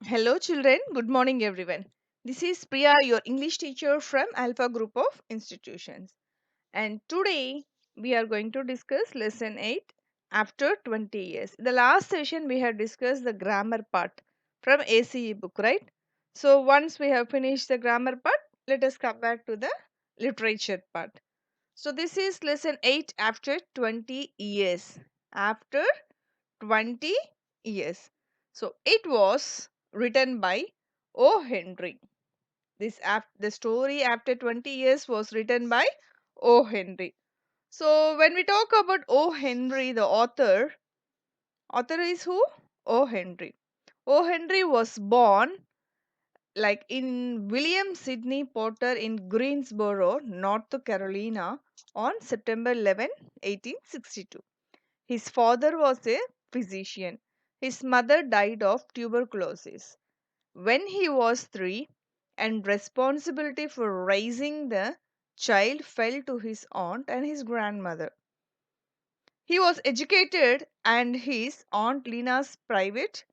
Hello, children. Good morning, everyone. This is Priya, your English teacher from Alpha Group of Institutions. And today we are going to discuss lesson 8 after 20 years. The last session we have discussed the grammar part from ACE book, right? So once we have finished the grammar part, let us come back to the literature part. So this is lesson 8 after 20 years. After 20 years. So it was written by O. Henry. The story after 20 years was written by O. Henry. So when we talk about O. Henry, the author is who? O. Henry. O. Henry was born like in William Sidney Porter in Greensboro, North Carolina on September 11, 1862. His father was a physician. His mother died of tuberculosis when he was 3, and responsibility for raising the child fell to his aunt and his grandmother. He was educated and his aunt Lena's private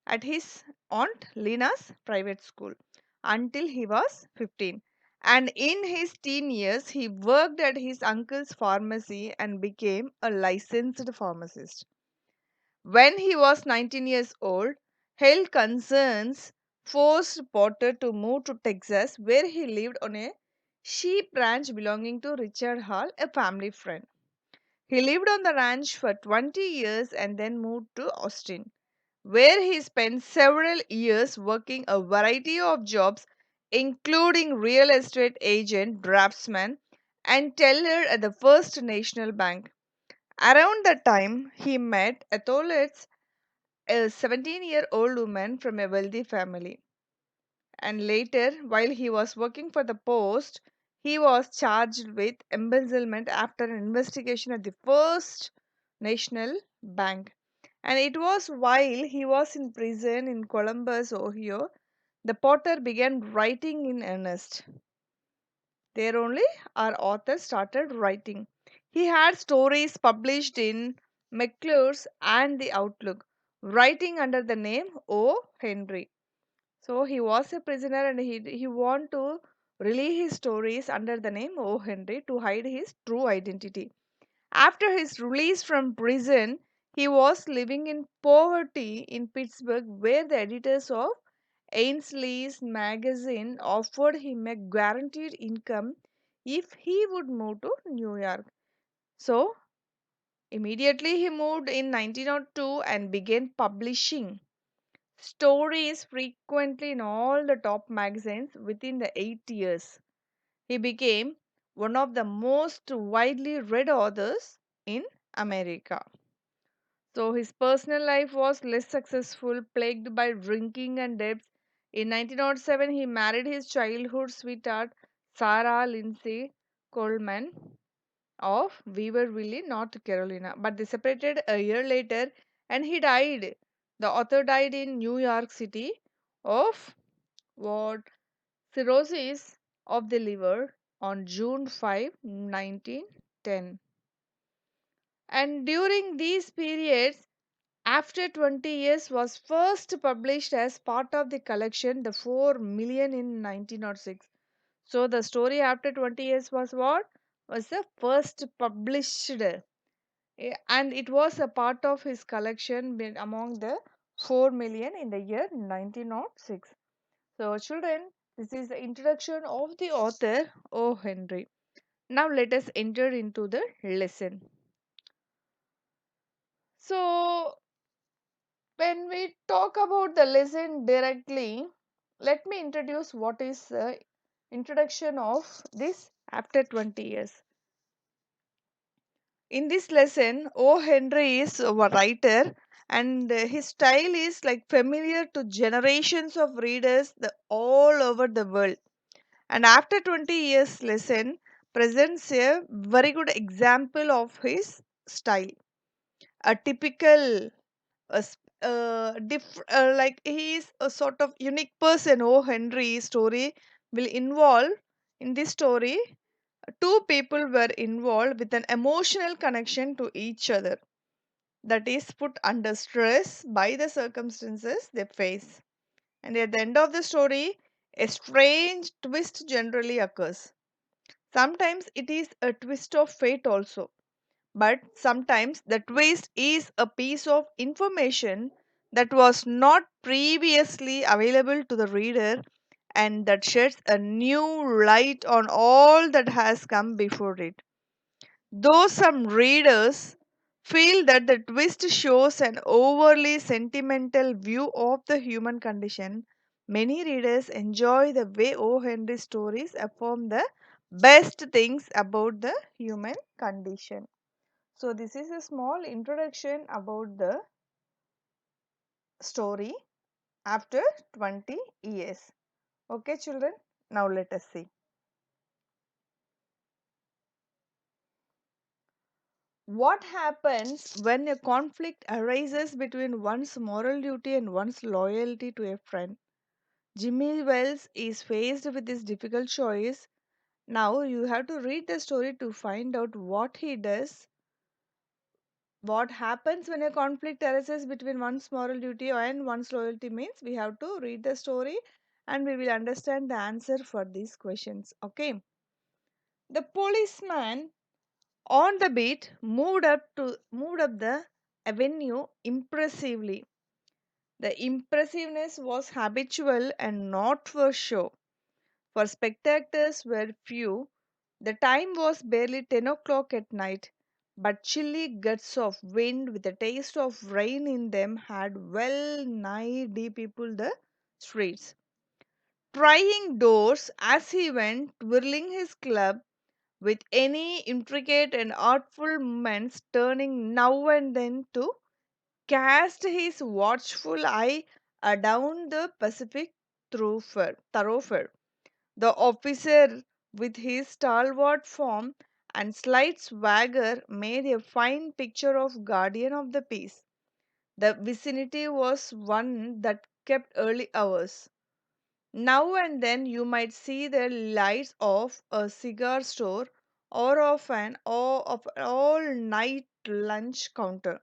at his aunt Lena's private school until he was 15. And in his teen years, he worked at his uncle's pharmacy and became a licensed pharmacist. When he was 19 years old, health concerns forced Potter to move to Texas, where he lived on a sheep ranch belonging to Richard Hall, a family friend. He lived on the ranch for 20 years and then moved to Austin, where he spent several years working a variety of jobs, including real estate agent, draftsman, and teller at the First National Bank. Around that time, he met Ethelred's a 17-year-old woman from a wealthy family. And later, while he was working for the post, he was charged with embezzlement after an investigation at the First National Bank. And it was while he was in prison in Columbus, Ohio, the Potter began writing in earnest. There only our author started writing. He had stories published in McClure's and the Outlook, writing under the name O. Henry. So he was a prisoner and he wanted to release his stories under the name O. Henry to hide his true identity. After his release from prison, he was living in poverty in Pittsburgh, where the editors of Ainsley's magazine offered him a guaranteed income if he would move to New York. So, immediately he moved in 1902 and began publishing stories frequently in all the top magazines within the 8 years. He became one of the most widely read authors in America. So his personal life was less successful, plagued by drinking and debts. In 1907, he married his childhood sweetheart, Sarah Lindsay Coleman of Weaverville, North Carolina. But they separated a year later and he died. The author died in New York City of what? Cirrhosis of the liver on June 5, 1910. And during these periods, after 20 years was first published as part of the collection The 4 Million in 1906. So the story after 20 years was what? Was the first published and it was a part of his collection among the 4 million in the year 1906. So children, this is the introduction of the author O. Henry. Now let us enter into the lesson. So when we talk about the lesson directly, let me introduce what is the introduction of this after 20 years. In this lesson, O. Henry is a writer and his style is like familiar to generations of readers all over the world. And after 20 years lesson presents a very good example of his style. A typical like he is a sort of unique person. O. Henry story will involve in this story two people were involved with an emotional connection to each other that is put under stress by the circumstances they face. And at the end of the story, a strange twist generally occurs. Sometimes it is a twist of fate also, but sometimes the twist is a piece of information that was not previously available to the reader and that sheds a new light on all that has come before it. Though some readers feel that the twist shows an overly sentimental view of the human condition, many readers enjoy the way O. Henry's stories affirm the best things about the human condition. So, this is a small introduction about the story after 20 years. Okay, children, now let us see. What happens when a conflict arises between one's moral duty and one's loyalty to a friend? Jimmy Wells is faced with this difficult choice. Now you have to read the story to find out what he does. What happens when a conflict arises between one's moral duty and one's loyalty means we have to read the story and we will understand the answer for these questions. Okay. The policeman on the beat moved up the avenue impressively. The impressiveness was habitual and not for show, for spectators were few. The time was barely 10 o'clock at night, but chilly gusts of wind with a taste of rain in them had well nigh de-peopled the streets. Trying doors as he went, twirling his club with any intricate and artful movements, turning now and then to cast his watchful eye adown the Pacific thoroughfare. The officer, with his stalwart form and slight swagger, made a fine picture of guardian of the peace. The vicinity was one that kept early hours. Now and then you might see the lights of a cigar store or of an all-night lunch counter,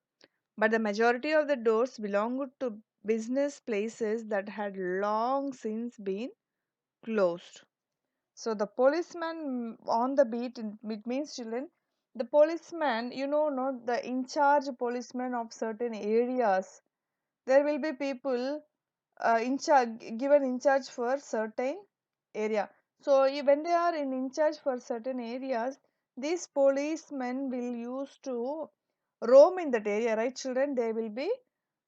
but the majority of the doors belonged to business places that had long since been closed. So the policeman on the beat, it means children, the policeman, not the in charge policeman of certain areas. There will be people in charge, given in charge for certain area. So when they are in charge for certain areas, these policemen will use to roam in that area, right children? They will be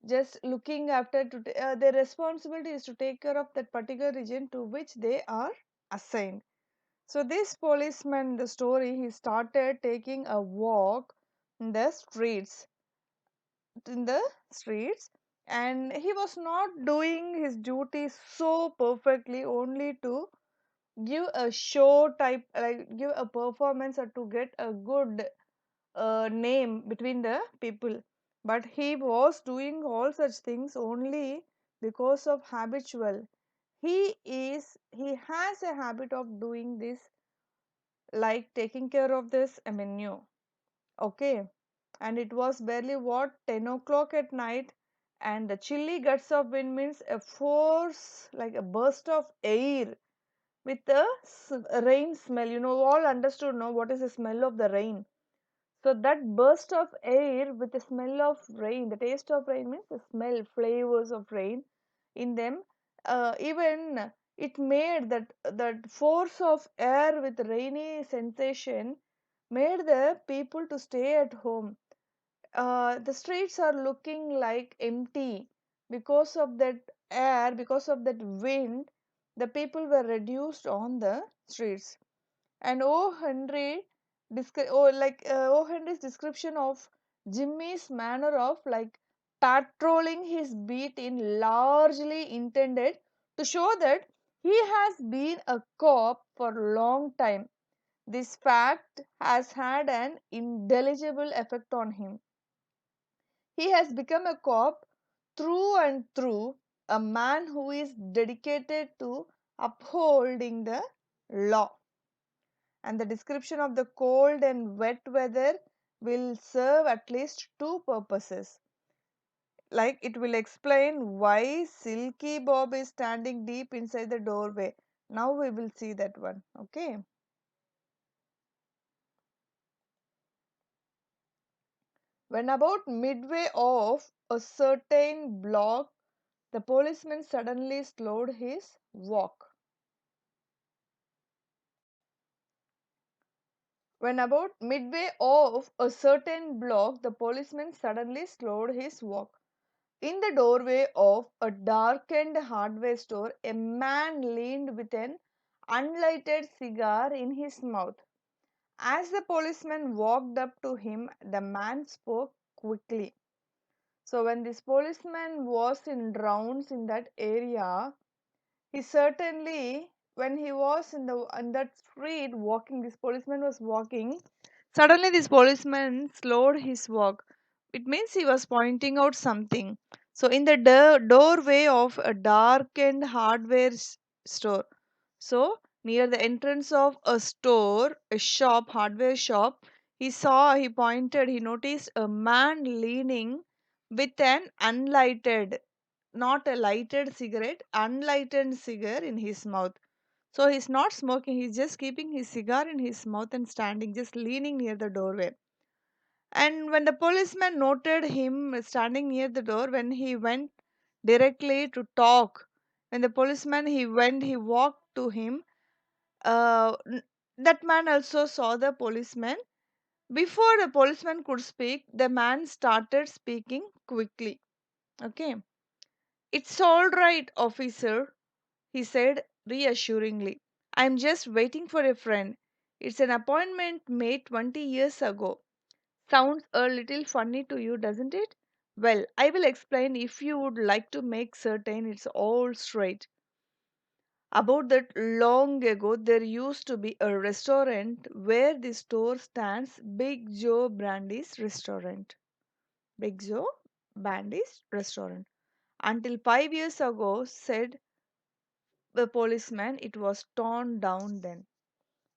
just looking after their responsibility is to take care of that particular region to which they are assigned. So this policeman in the story, he started taking a walk in the streets in the streets and he was not doing his duty so perfectly only to give a show type, like give a performance or to get a good name between the people, but he was doing all such things only because of habitual. He has a habit of doing this, like taking care of this menu. Okay, and it was barely what 10 o'clock at night, and the chilly gusts of wind means a force like a burst of air with the rain smell. All understood know what is the smell of the rain. So that burst of air with the smell of rain, the taste of rain means the smell, flavors of rain in them. Even it made that force of air with rainy sensation made the people to stay at home. The streets are looking like empty because of that air, because of that wind. The people were reduced on the streets, and O. Henry's description of Jimmy's manner of like patrolling his beat in largely intended to show that he has been a cop for a long time. This fact has had an indelible effect on him. He has become a cop through and through, a man who is dedicated to upholding the law. And the description of the cold and wet weather will serve at least two purposes. like it will explain why Silky Bob is standing deep inside the doorway. Now we will see that one. Okay. When about midway off a certain block, the policeman suddenly slowed his walk. When about midway off a certain block, the policeman suddenly slowed his walk. In the doorway of a darkened hardware store, a man leaned with an unlighted cigar in his mouth. As the policeman walked up to him, the man spoke quickly. So, when this policeman was in rounds in that area, he certainly, when he was in that street walking, this policeman was walking. Suddenly, this policeman slowed his walk. It means he was pointing out something. So, in the doorway of a darkened hardware store, so near the entrance of a store, a shop, hardware shop, he pointed, he noticed a man leaning with an unlighted, not a lighted cigarette, unlighted cigar in his mouth. So he's not smoking, he's just keeping his cigar in his mouth and standing, just leaning near the doorway. And when the policeman noted him standing near the door, when he went directly to talk, when the policeman he walked to him. That man also saw the policeman. Before the policeman could speak, the man started speaking quickly. Okay, it's all right, officer, he said reassuringly. I'm just waiting for a friend. It's an appointment made 20 years ago. Sounds a little funny to you, doesn't it? Well, I will explain if you would like to make certain it's all straight. About that long ago, there used to be a restaurant where the store stands Big Joe Brandy's restaurant. Big Joe Brandy's restaurant. Until 5 years ago, said the policeman, it was torn down then.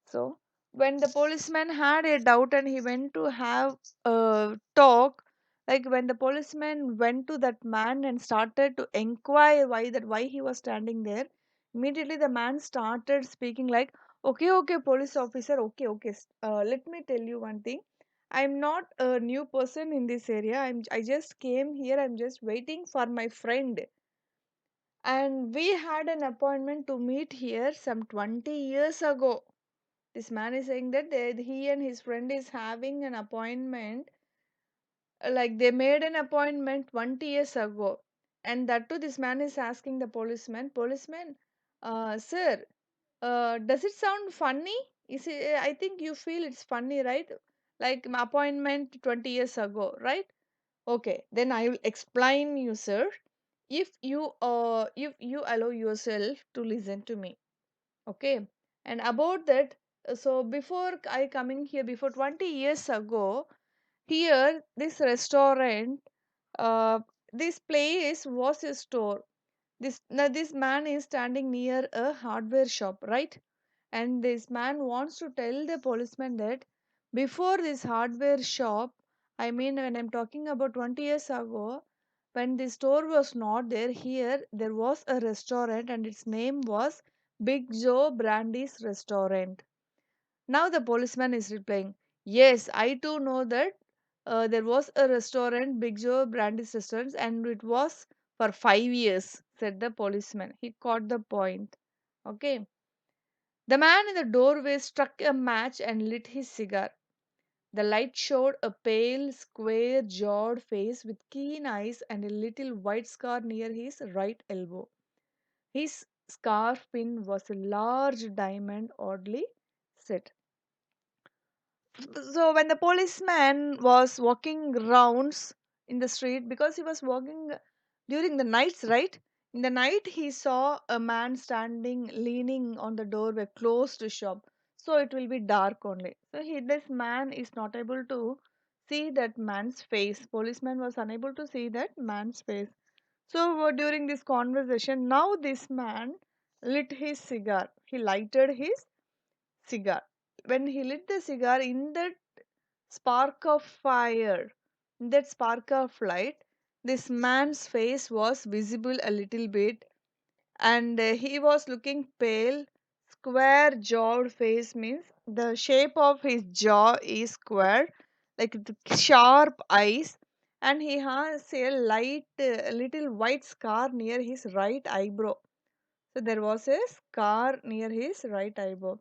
So, when the policeman had a doubt and he went to have a talk, like when the policeman went to that man and started to inquire why he was standing there, immediately the man started speaking like, "Okay, okay, police officer, okay, okay. Let me tell you one thing. I'm not a new person in this area. I just came here. I'm just waiting for my friend, and we had an appointment to meet here some 20 years ago." This man is saying that he and his friend is having an appointment, like they made an appointment 20 years ago. And that too, this man is asking the policeman, sir, does it sound funny? I think you feel it's funny, right? Like my appointment 20 years ago, right? Okay, then I will explain you, sir. If you allow yourself to listen to me. Okay. And about that, so before I coming here, before 20 years ago, here this restaurant, uh, this place was a store. This man is standing near a hardware shop, right? And this man wants to tell the policeman that before this hardware shop, I mean, when I'm talking about 20 years ago, when the store was not there, here there was a restaurant and its name was Big Joe Brandy's restaurant. Now the policeman is replying, yes, I too know that there was a restaurant, Big Joe Brandy's restaurant, and it was for 5 years, said the policeman. He caught the point. Okay. The man in the doorway struck a match and lit his cigar. The light showed a pale, square jawed face with keen eyes and a little white scar near his right elbow. His scarf pin was a large diamond, oddly set. So when the policeman was walking rounds in the street, because he was walking during the nights, right? In the night, he saw a man standing, leaning on the doorway, close to shop. So it will be dark only. So this man is not able to see that man's face. Policeman was unable to see that man's face. So during this conversation, now this man lit his cigar. He lighted his cigar. When he lit the cigar, in that spark of fire, in that spark of light, This man's face was visible a little bit, and he was looking pale. Square jawed face means the shape of his jaw is square, like the sharp eyes, and he has a light, little white scar near his right eyebrow. So there was a scar near his right eyebrow.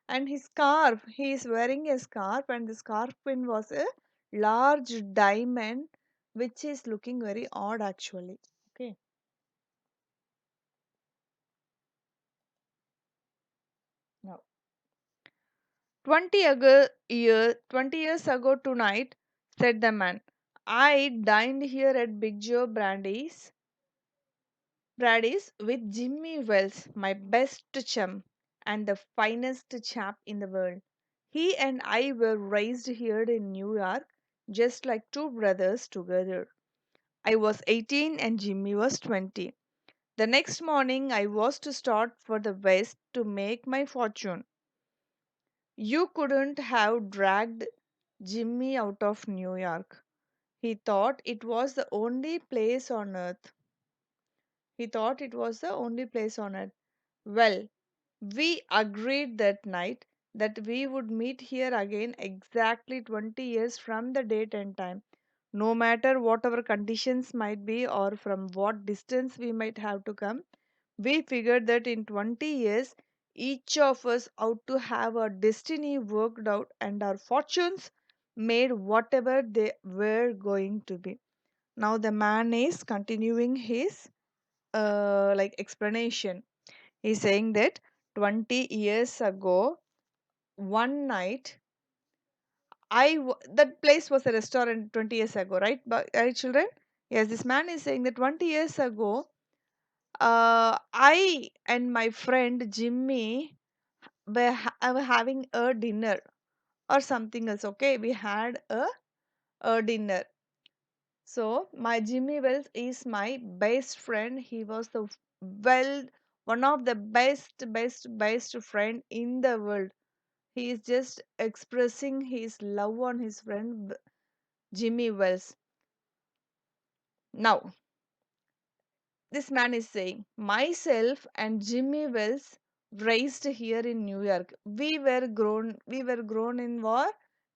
And his scarf, he is wearing a scarf, and the scarf pin was a large diamond, which is looking very odd actually. Okay. Now 20 years ago tonight, said the man, I dined here at Big Joe Brady's with Jimmy Wells, my best chum and the finest chap in the world. He and I were raised here in New York, just like two brothers together. I was 18 and Jimmy was 20. The next morning, I was to start for the West to make my fortune. You couldn't have dragged Jimmy out of New York. He thought it was the only place on earth. He thought it was the only place on earth. Well, we agreed that night that we would meet here again exactly 20 years from the date and time, no matter what our conditions might be or from what distance we might have to come. We figured that in 20 years, each of us ought to have our destiny worked out and our fortunes made whatever they were going to be. Now the man is continuing his explanation. He's saying that 20 years ago, one night, that place was a restaurant 20 years ago, right? But right, children? Yes, this man is saying that 20 years ago, I and my friend Jimmy were having a dinner or something else. Okay, we had a dinner. So my Jimmy Wells is my best friend. He was the well one of the best friend in the world. He is just expressing his love on his friend Jimmy Wells. Now, this man is saying, myself and Jimmy Wells raised here in New York. We were grown in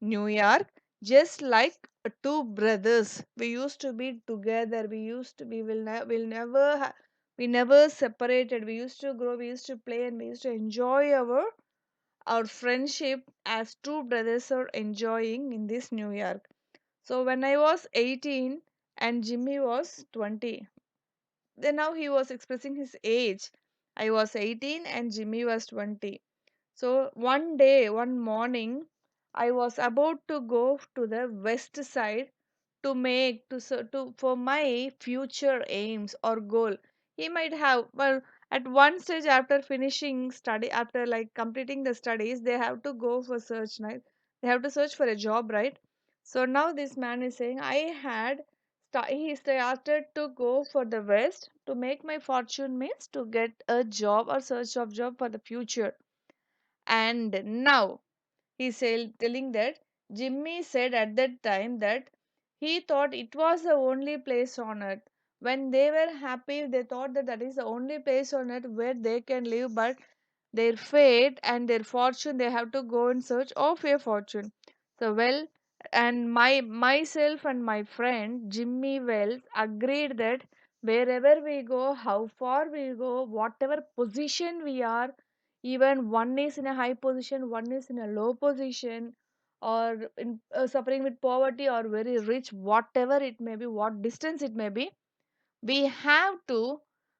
New York, just like two brothers. We used to be together. We never separated. We used to grow, we used to play, and we used to enjoy our friendship as two brothers are enjoying in this New York. So when I was 18 and Jimmy was 20, then now he was expressing his age. I was 18 and Jimmy was 20. So one day, one morning, I was about to go to the west side to make to for my future aims or goal. He might have, well, at one stage after finishing study, after like completing the studies, they have to go for search, right? They have to search for a job, right? So now this man is saying he started to go for the west to make my fortune, means to get a job or search of job for the future. And now he's telling that Jimmy said at that time that he thought it was the only place on earth. When they were happy, they thought that that is the only place on earth where they can live, but their fate and their fortune, they have to go in search of a fortune. So, well, and myself and my friend Jimmy Wells agreed that wherever we go, how far we go, whatever position we are, even one is in a high position, one is in a low position, or suffering with poverty or very rich, whatever it may be, what distance it may be, we have to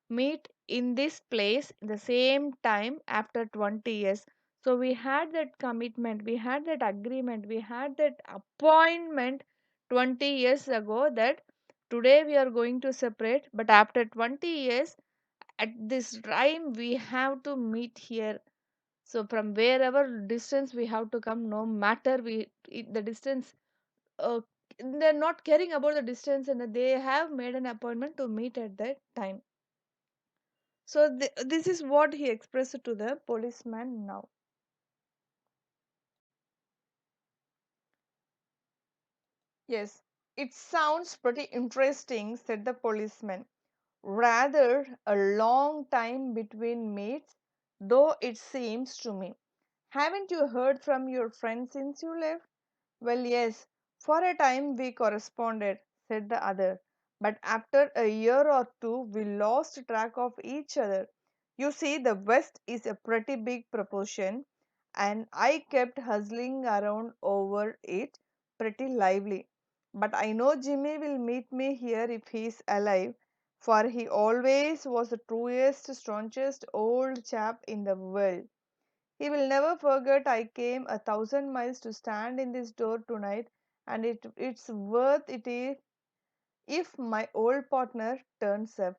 meet in this place the same time after 20 years. So we had that commitment, we had that agreement, we had that appointment 20 years ago that today we are going to separate, but after 20 years at this time we have to meet here. So from wherever distance we have to come, no matter the distance, uh, they're not caring about the distance, and they have made an appointment to meet at that time. So this is what he expressed to the policeman now. Yes. It sounds pretty interesting, said the policeman. Rather a long time between meets, though it seems to me. Haven't you heard from your friend since you left? Well, yes, for a time we corresponded, said the other. But after a year or two, we lost track of each other. You see, the West is a pretty big proportion, and I kept hustling around over it pretty lively. But I know Jimmy will meet me here if he is alive, for he always was the truest, staunchest old chap in the world. He will never forget I came 1,000 miles to stand in this door tonight, and it's worth it if my old partner turns up.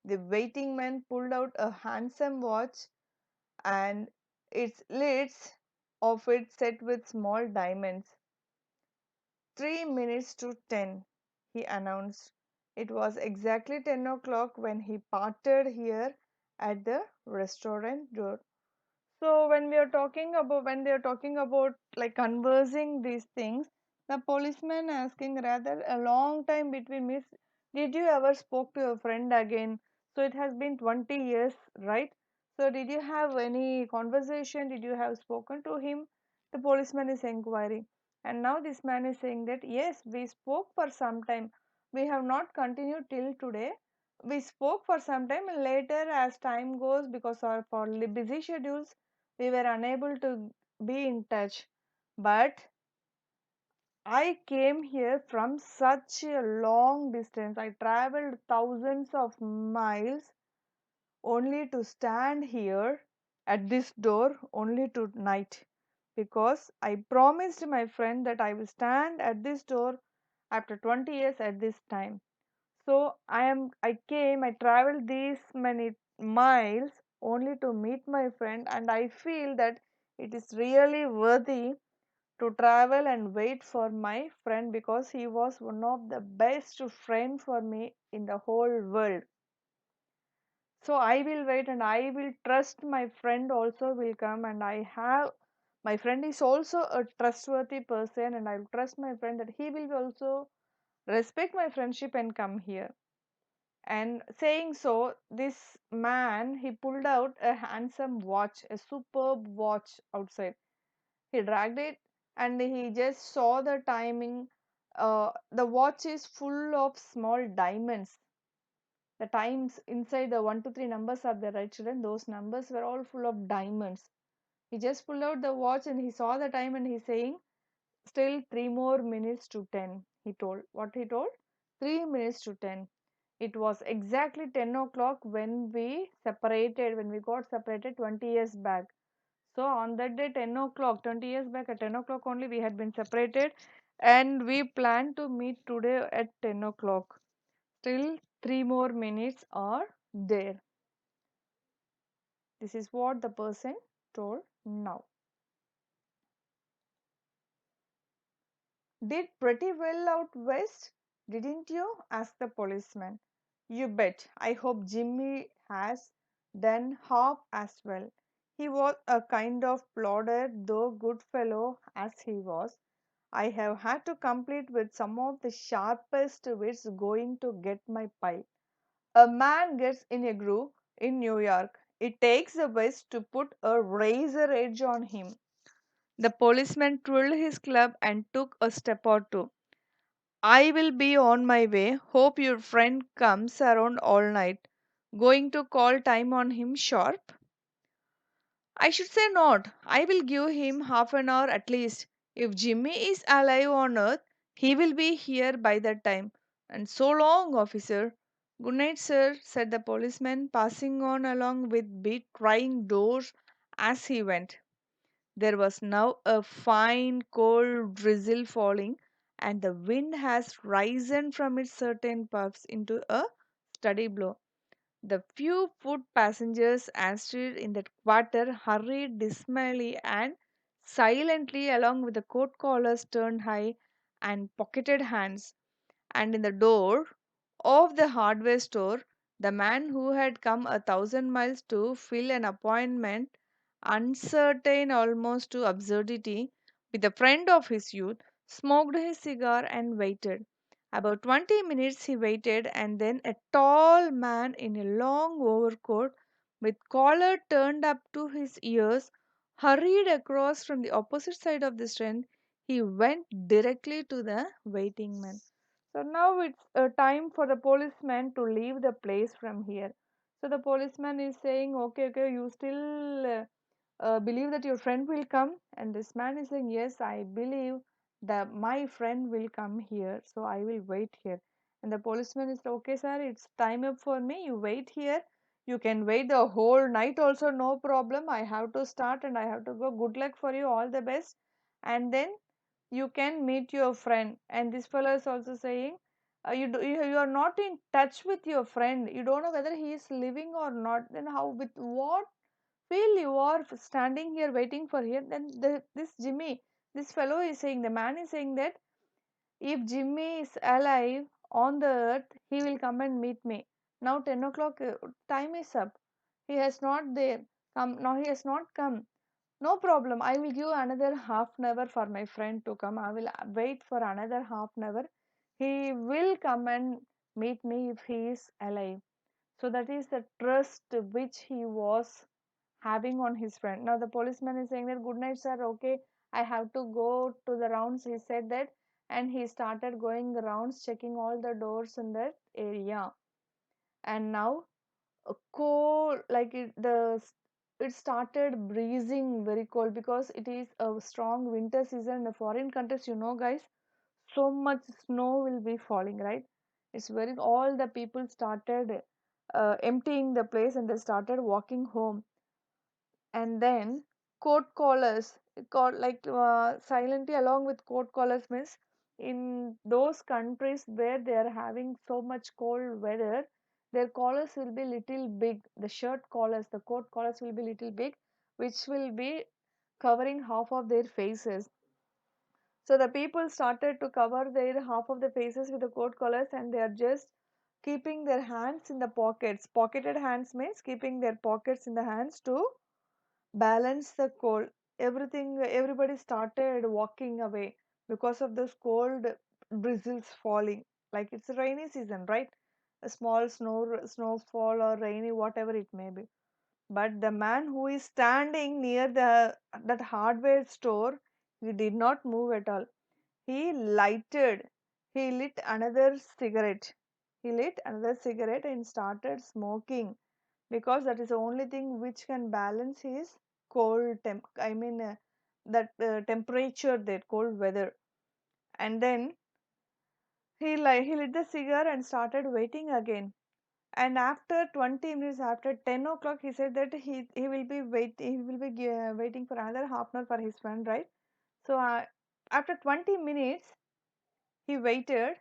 The waiting man pulled out a handsome watch, and its lids of it set with small diamonds. 3 minutes to 10, he announced. It was exactly 10 o'clock when he parted here at the restaurant door. So when they are talking about like conversing these things, the policeman asking rather a long time between me. Did you ever spoke to your friend again? So it has been 20 years, right? So did you have any conversation? Did you have spoken to him? The policeman is inquiring. And now this man is saying that yes, we spoke for some time. We have not continued till today. We spoke for some time, and later as time goes, because of our busy schedules, we were unable to be in touch. But I came here from such a long distance. I traveled thousands of miles only to stand here at this door only tonight, because I promised my friend that I will stand at this door after 20 years at this time. So I traveled these many miles only to meet my friend, and I feel that it is really worthy to travel and wait for my friend, because he was one of the best friend for me in the whole world. So I will wait, and I will trust my friend also will come, and my friend is also a trustworthy person, and I will trust my friend that he will also respect my friendship and come here. And saying so, this man he pulled out a handsome watch, a superb watch outside. He dragged it, and he just saw the timing. The watch is full of small diamonds. The times inside the 1 to 3 numbers are there, right, children? Those numbers were all full of diamonds. He just pulled out the watch and he saw the time, and he's saying, still 3 more minutes to 10. He told. What he told? 3 minutes to 10. It was exactly 10 o'clock when we got separated 20 years back. So on that day, 10 o'clock, 20 years back at 10 o'clock only, we had been separated, and we planned to meet today at 10 o'clock. Still 3 more minutes are there. This is what the person told now. Did pretty well out west, didn't you? Asked the policeman. You bet. I hope Jimmy has done half as well. He was a kind of plodder, though good fellow as he was. I have had to compete with some of the sharpest wits going to get my pile. A man gets in a groove in New York. It takes the West to put a razor edge on him. The policeman twirled his club and took a step or two. I will be on my way. Hope your friend comes around all night. Going to call time on him sharp? I should say not. I will give him half an hour at least. If Jimmy is alive on earth, he will be here by that time. And so long, officer. Good night, sir, said the policeman, passing on along with beat trying doors as he went. There was now a fine cold drizzle falling, and the wind has risen from its certain puffs into a steady blow. The few foot passengers answered in that quarter hurried dismally and silently along with the coat collars turned high and pocketed hands. And in the door of the hardware store, the man who had come 1,000 miles to fill an appointment, uncertain almost to absurdity, with a friend of his youth, smoked his cigar and waited. About 20 minutes he waited, and then a tall man in a long overcoat with collar turned up to his ears hurried across from the opposite side of the strand. He went directly to the waiting man. So now it's time for the policeman to leave the place from here. So the policeman is saying, okay, okay, you still believe that your friend will come? And this man is saying, yes, I believe that my friend will come here, so I will wait here. And the policeman is, okay, sir, it's time up for me. You wait here. You can wait the whole night also, no problem. I have to start and I have to go. Good luck for you, all the best. And then you can meet your friend. And this fellow is also saying, you are not in touch with your friend. You don't know whether he is living or not. Then how, with what feel you are standing here waiting for here? Then this Jimmy, this fellow is saying, the man is saying that if Jimmy is alive on the earth, he will come and meet me. Now 10 o'clock time is up. He has not there. Come now, he has not come. No problem. I will give another half an hour for my friend to come. I will wait for another half an hour. He will come and meet me if he is alive. So that is the trust which he was having on his friend. Now the policeman is saying that, good night, sir. Okay, I have to go to the rounds. He said that, and he started going the rounds, checking all the doors in that area. And now a cold, like it started breezing very cold because it is a strong winter season in the foreign countries. You know, guys, so much snow will be falling, right? It's very, all the people started emptying the place and they started walking home. And then coat collars, like silently along with coat collars means, in those countries where they are having so much cold weather, their collars will be little big. The shirt collars, the coat collars will be little big, which will be covering half of their faces. So the people started to cover their half of the faces with the coat collars, and they are just keeping their hands in the pockets. Pocketed hands means keeping their pockets in the hands to balance the cold. Everybody started walking away because of those cold drizzles falling. Like it's a rainy season, right? A small snowfall or rainy, whatever it may be. But the man who is standing near the that hardware store, he did not move at all. He lighted, he lit another cigarette. He lit another cigarette and started smoking, because that is the only thing which can balance his that temperature, that cold weather. And then he lit the cigar and started waiting again. And after 20 minutes, after 10 o'clock, he said that he will be waiting for another half an hour for his friend, right? So after 20 minutes he waited,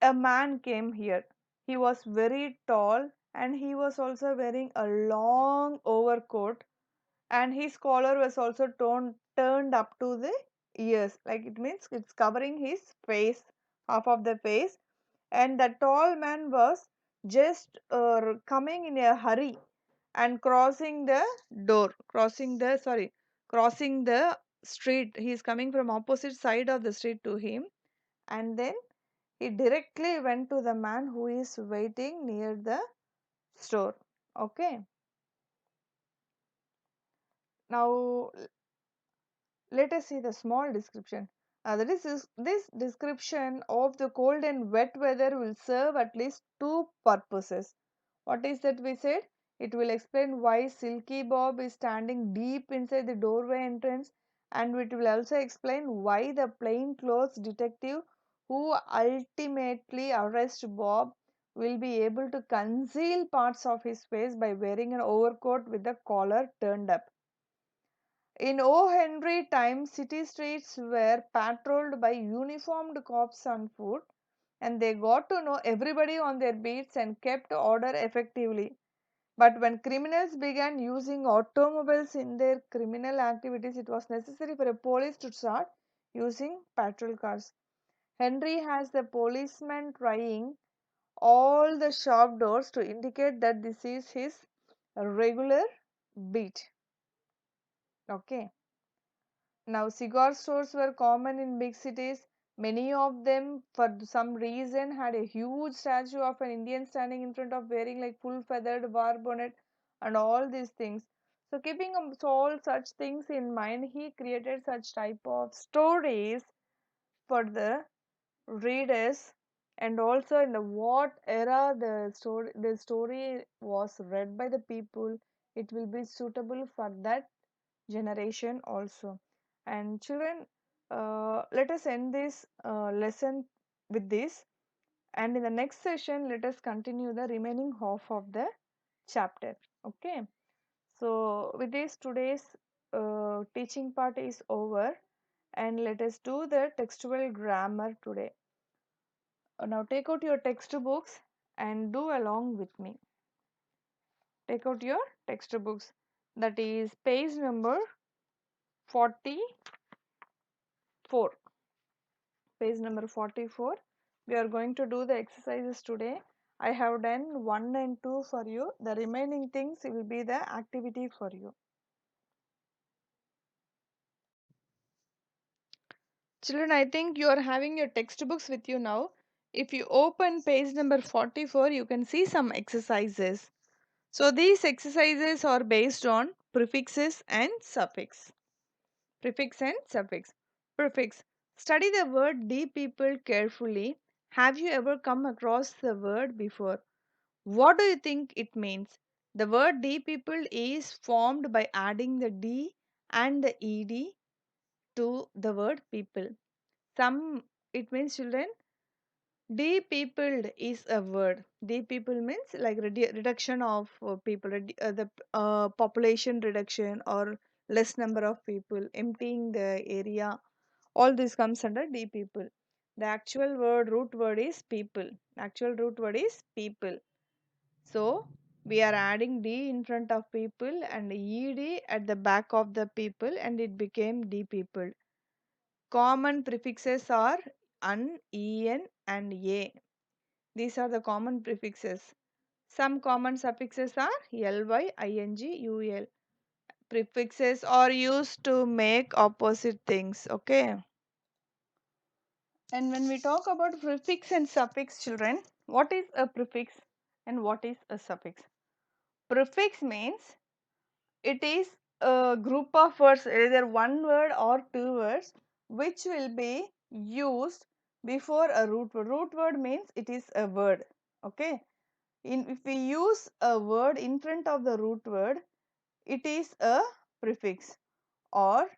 a man came here. He was very tall and he was also wearing a long overcoat, and his collar was also turned up to the ears, like it means it's covering his face, half of the face. And the tall man was just coming in a hurry and crossing the street. He is coming from opposite side of the street to him. And then he directly went to the man who is waiting near the store. Okay, now let us see the small description. This description of the cold and wet weather will serve at least two purposes. What is that we said? It will explain why Silky Bob is standing deep inside the doorway entrance, and it will also explain why the plainclothes detective who ultimately arrests Bob will be able to conceal parts of his face by wearing an overcoat with the collar turned up. In O. Henry times, city streets were patrolled by uniformed cops on foot, and they got to know everybody on their beats and kept order effectively. But when criminals began using automobiles in their criminal activities, it was necessary for a police to start using patrol cars. Henry has the policeman trying all the shop doors to indicate that this is his regular beat. Okay. Now, cigar stores were common in big cities. Many of them, for some reason, had a huge statue of an Indian standing in front of wearing like full feathered war bonnet and all these things. So, keeping all such things in mind, he created such type of stories for the readers, and also in the what era the story was read by the people, it will be suitable for that generation also. And children, let us end this lesson with this, and in the next session let us continue the remaining half of the chapter. Okay, so with this, today's teaching part is over, and let us do the textual grammar today. Now take out your textbooks and do along with me. Take out your textbooks, that is page number 44. Page number 44. We are going to do the exercises today. I have done 1 and 2 for you. The remaining things will be the activity for you. Children, I think you are having your textbooks with you now. If you open page number 44, you can see some exercises. So these exercises are based on prefixes and suffix. Prefix and suffix. Prefix. Study the word de people carefully. Have you ever come across the word before? What do you think it means? The word de people is formed by adding the d and the ed to the word people. Some, it means, children, depeopled is a word. Depeople means like reduction of people, the population reduction or less number of people, emptying the area. All this comes under depeople. The actual word, root word is people. Actual root word is people. So we are adding d in front of people and ed at the back of the people, and it became depeopled. Common prefixes are un, en, and a. These are the common prefixes. Some common suffixes are ly, ing, ul. Prefixes are used to make opposite things. Okay. And when we talk about prefix and suffix, children, what is a prefix and what is a suffix? Prefix means it is a group of words, either one word or two words, which will be used before a root word. Root word means it is a word. Okay. If we use a word in front of the root word, it is a prefix. Or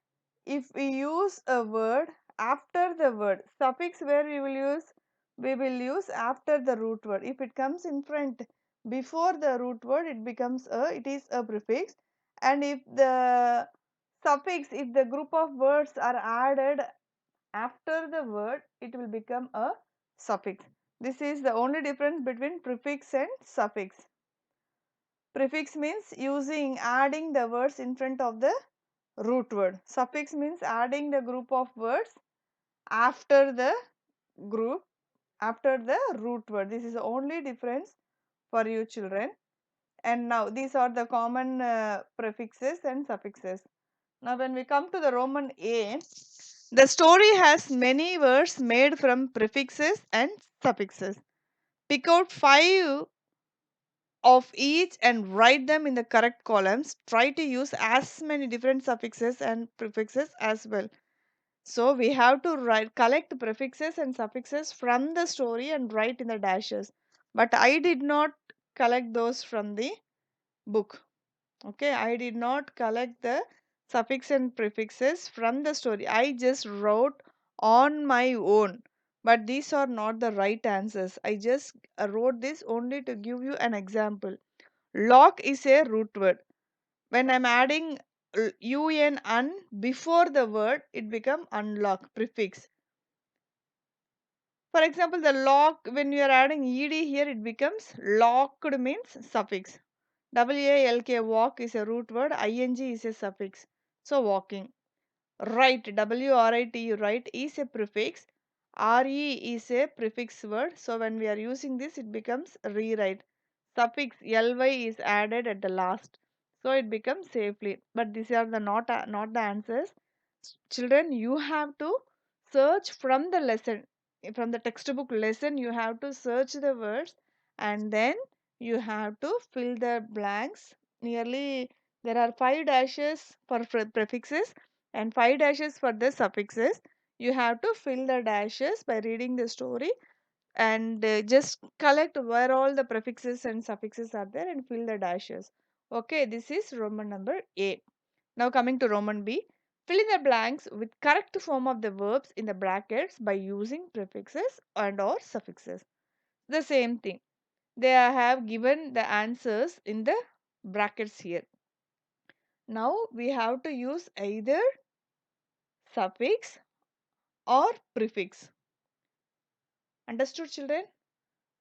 if we use a word after the word, suffix where we will use after the root word. If it comes in front before the root word, it is a prefix. And if the suffix, if the group of words are added after the word, it will become a suffix. This is the only difference between prefix and suffix. Prefix means adding the words in front of the root word. Suffix means adding the group of words after the group, after the root word. This is the only difference for you children. And now these are the common prefixes and suffixes. Now when we come to the Roman A, the story has many words made from prefixes and suffixes. Pick out 5 of each and write them in the correct columns. Try to use as many different suffixes and prefixes as well. So we have to collect prefixes and suffixes from the story and write in the dashes. But I did not collect those from the book. Okay, I did not collect the suffix and prefixes from the story. I just wrote on my own. But these are not the right answers. I just wrote this only to give you an example. Lock is a root word. When I'm adding un before the word, it become unlock prefix. For example, the lock, when you are adding ed here, it becomes locked means suffix. Walk, walk is a root word, ing is a suffix. So walking. Write, writ, write is a prefix. Re is a prefix word. So when we are using this, it becomes rewrite. Suffix ly is added at the last. So it becomes safely. But these are the not the answers. Children, you have to search from the lesson, from the textbook lesson. You have to search the words, and then you have to fill the blanks. Nearly there are 5 dashes for prefixes and 5 dashes for the suffixes. You have to fill the dashes by reading the story, and just collect where all the prefixes and suffixes are there and fill the dashes. Okay, this is Roman number A. Now coming to Roman B, fill in the blanks with correct form of the verbs in the brackets by using prefixes and or suffixes. The same thing. They have given the answers in the brackets here. Now we have to use either suffix or prefix. Understood, children?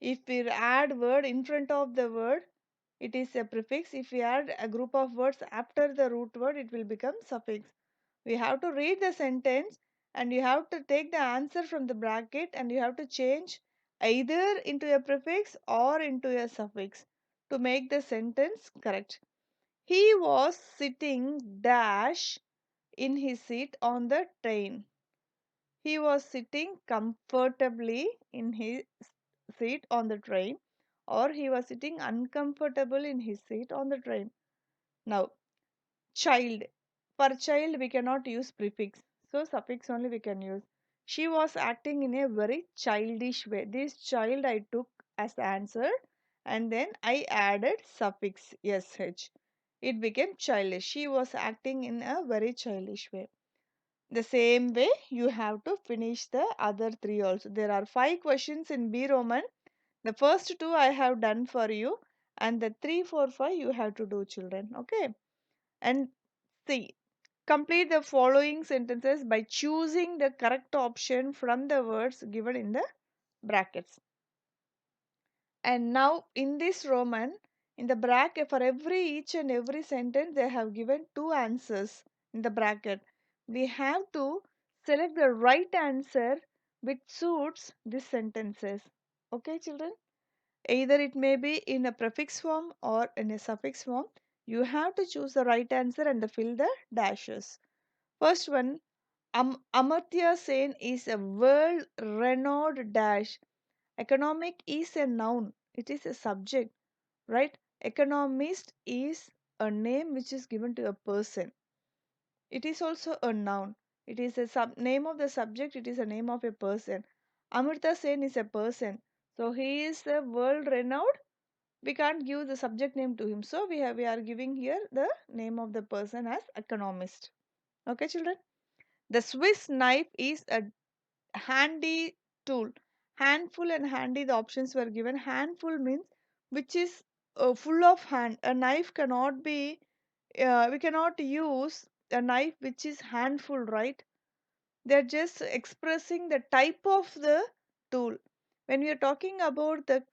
If we add word in front of the word, it is a prefix. If we add a group of words after the root word, it will become suffix. We have to read the sentence, and you have to take the answer from the bracket, and you have to change either into a prefix or into a suffix to make the sentence correct. He was sitting dash in his seat on the train. He was sitting comfortably in his seat on the train, or he was sitting uncomfortable in his seat on the train. Now, child. For child, we cannot use prefix. So, suffix only we can use. She was acting in a very childish way. This child I took as the answer, and then I added suffix sh. It became childish. She was acting in a very childish way. The same way you have to finish the other three also. There are 5 questions in B Roman. The first two I have done for you, and the 3, 4, 5 you have to do, children. Okay. And see, complete the following sentences by choosing the correct option from the words given in the brackets. And now in this Roman, in the bracket, for every each and every sentence, they have given 2 answers in the bracket. We have to select the right answer which suits these sentences. Okay, children? Either it may be in a prefix form or in a suffix form. You have to choose the right answer and fill the dashes. First one, Amartya Sen is a world renowned dash. Economic is a noun, it is a subject, right? Economist is a name which is given to a person. It is also a noun. It is a name of the subject, it is a name of a person. Amartya Sen is a person. So he is a world renowned. We can't give the subject name to him. So we are giving here the name of the person as economist. Okay, children? The Swiss knife is a handy tool. Handful and handy, the options were given. Handful means which is full of hand. A knife cannot be, we cannot use a knife which is handful, right? They're just expressing the type of the tool. When we are talking about the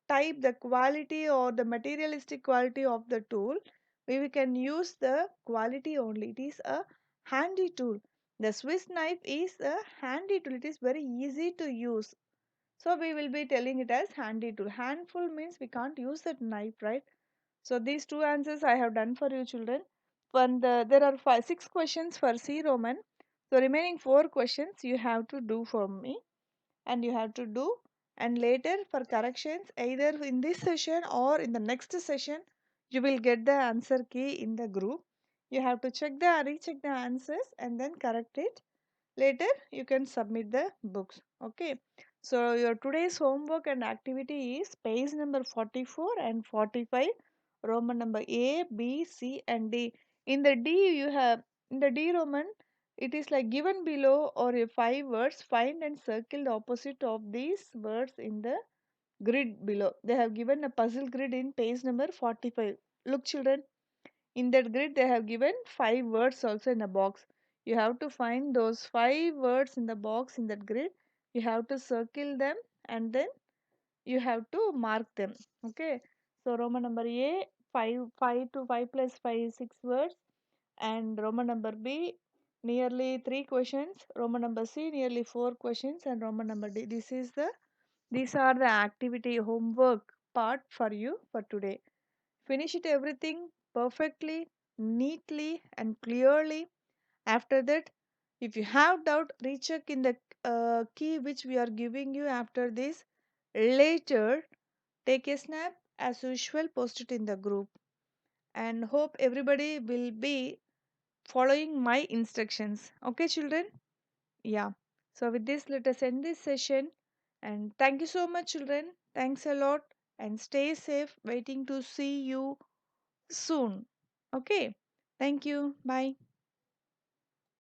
type, the quality or the materialistic quality of the tool, we can use the quality only. It is a handy tool. The Swiss knife is a handy tool. It is very easy to use. So we will be telling it as handy tool. Handful means we can't use that knife, right? So these 2 answers I have done for you, children. There are 6 questions for C Roman. So remaining 4 questions you have to do for me, and you have to do, and later for corrections either in this session or in the next session you will get the answer key in the group. You have to recheck the answers and then correct it. Later you can submit the books. Okay. So your today's homework and activity is page number 44 and 45, Roman number A, B, C and D. In the D you have, in the D Roman, it is like given below or a 5 words. Find and circle the opposite of these words in the grid below. They have given a puzzle grid in page number 45. Look, children, in that grid they have given 5 words also in a box. You have to find those 5 words in the box in that grid. You have to circle them, and then you have to mark them. Okay. So Roman number A, 5 to 5 plus 5 is 6 words, and Roman number B, nearly 3 questions. Roman number C, nearly 4 questions, and Roman number D. These are the activity homework part for you for today. Finish it everything perfectly, neatly, and clearly. After that, If you have doubt, recheck in the key which we are giving you after this. Later, take a snap as usual, post it in the group, and hope everybody will be following my instructions. Okay, children? Yeah. So, with this, let us end this session. And thank you so much, children. Thanks a lot. And stay safe. Waiting to see you soon. Okay. Thank you. Bye.